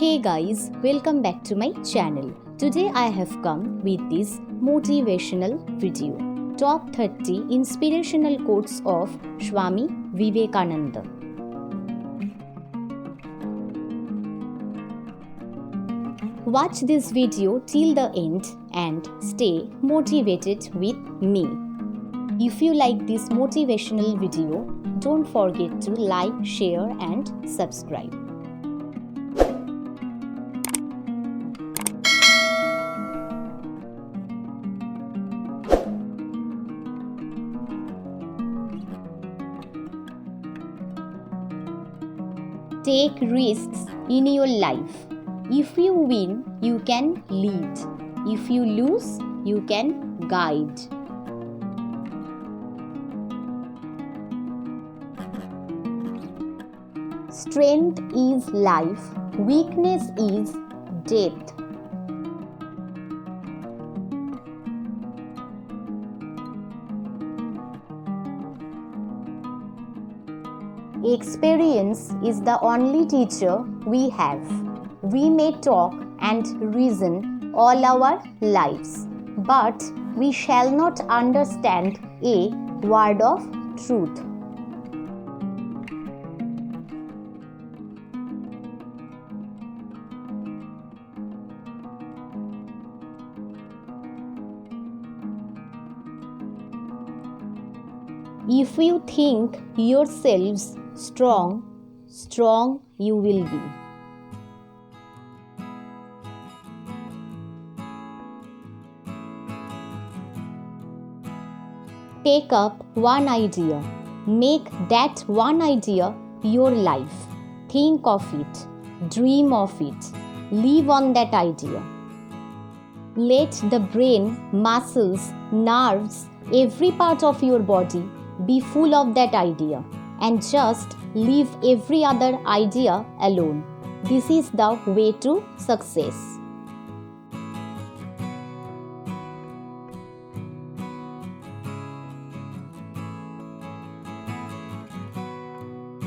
Hey guys, welcome back to my channel. Today I have come with this motivational video. Top 30 inspirational quotes of Swami Vivekananda. Watch this video till the end and stay motivated with me. If you like this motivational video, don't forget to like, share and subscribe. Take risks in your life. If you win, you can lead. If you lose, you can guide. Strength is life, weakness is death. Experience is the only teacher we have. We may talk and reason all our lives, but we shall not understand a word of truth. If you think yourselves strong you will be. Take up one idea. Make that one idea your life. Think of it. Dream of it. Live on that idea. Let the brain, muscles, nerves, every part of your body be full of that idea and just leave every other idea alone. This is the way to success.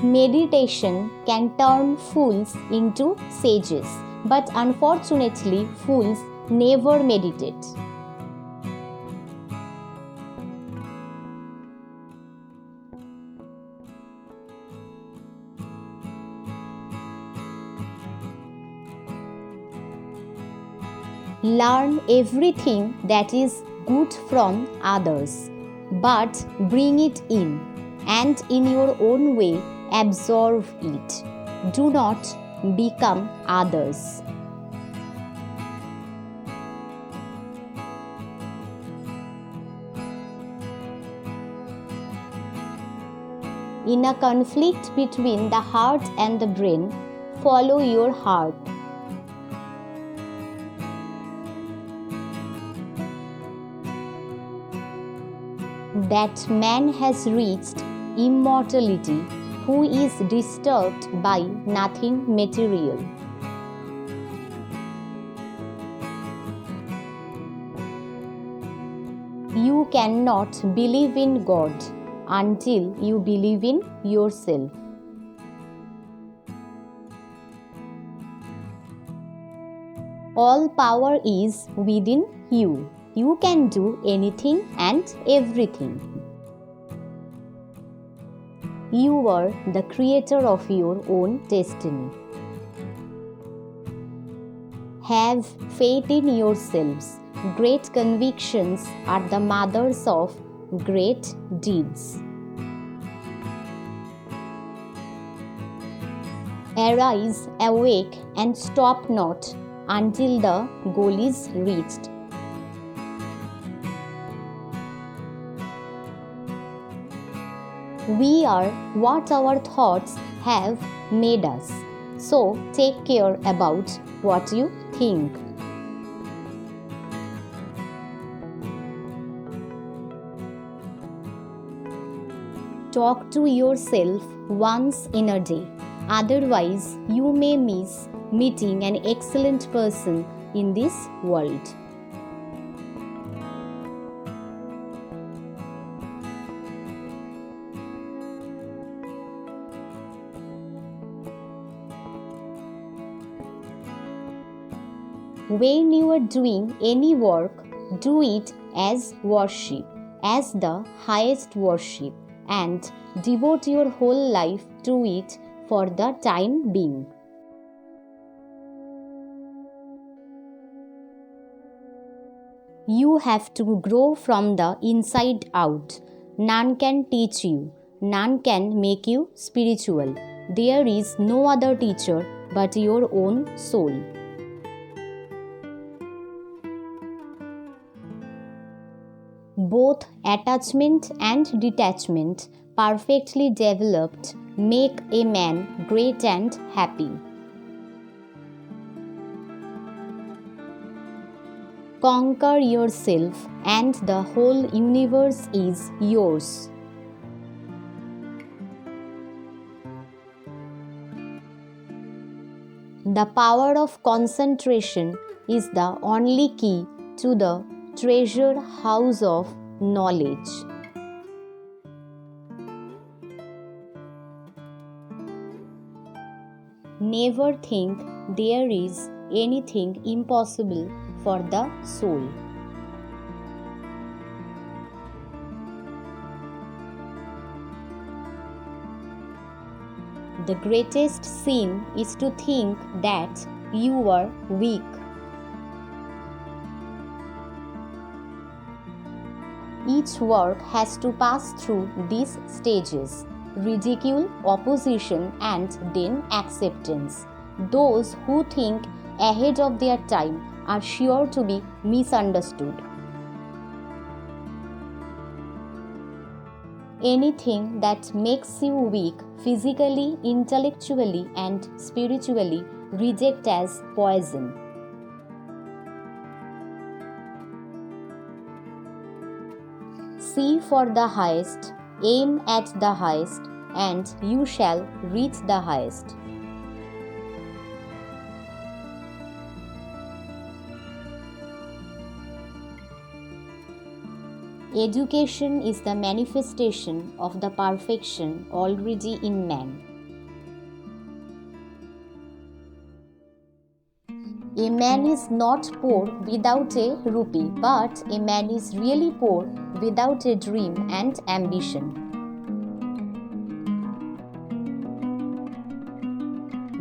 Meditation can turn fools into sages, but unfortunately, fools never meditate. Learn everything that is good from others, but bring it in and in your own way absorb it. Do not become others. In a conflict between the heart and the brain, follow your heart. That man has reached immortality who is disturbed by nothing material. You cannot believe in God until you believe in yourself. All power is within you. You can do anything and everything. You are the creator of your own destiny. Have faith in yourselves. Great convictions are the mothers of great deeds. Arise, awake, and stop not until the goal is reached. We are what our thoughts have made us. So take care about what you think. Talk to yourself once in a day. Otherwise, you may miss meeting an excellent person in this world. When you are doing any work, do it as worship, as the highest worship, and devote your whole life to it for the time being. You have to grow from the inside out. None can teach you, none can make you spiritual. There is no other teacher but your own soul. Both attachment and detachment, perfectly developed, make a man great and happy. Conquer yourself, and the whole universe is yours. The power of concentration is the only key to the treasure house of knowledge. Never think there is anything impossible for the soul. The greatest sin is to think that you are weak. Each work has to pass through these stages: ridicule, opposition, and then acceptance. Those who think ahead of their time are sure to be misunderstood. Anything that makes you weak physically, intellectually, and spiritually, reject as poison. See for the highest, aim at the highest, and you shall reach the highest. Education is the manifestation of the perfection already in man. A man is not poor without a rupee, but a man is really poor without a dream and ambition.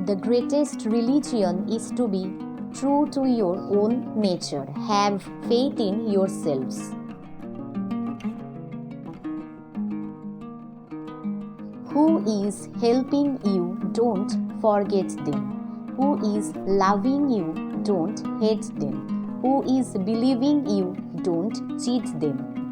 The greatest religion is to be true to your own nature. Have faith in yourselves. Who is helping you, don't forget them. Who is loving you, don't hate them. Who is believing you, don't cheat them.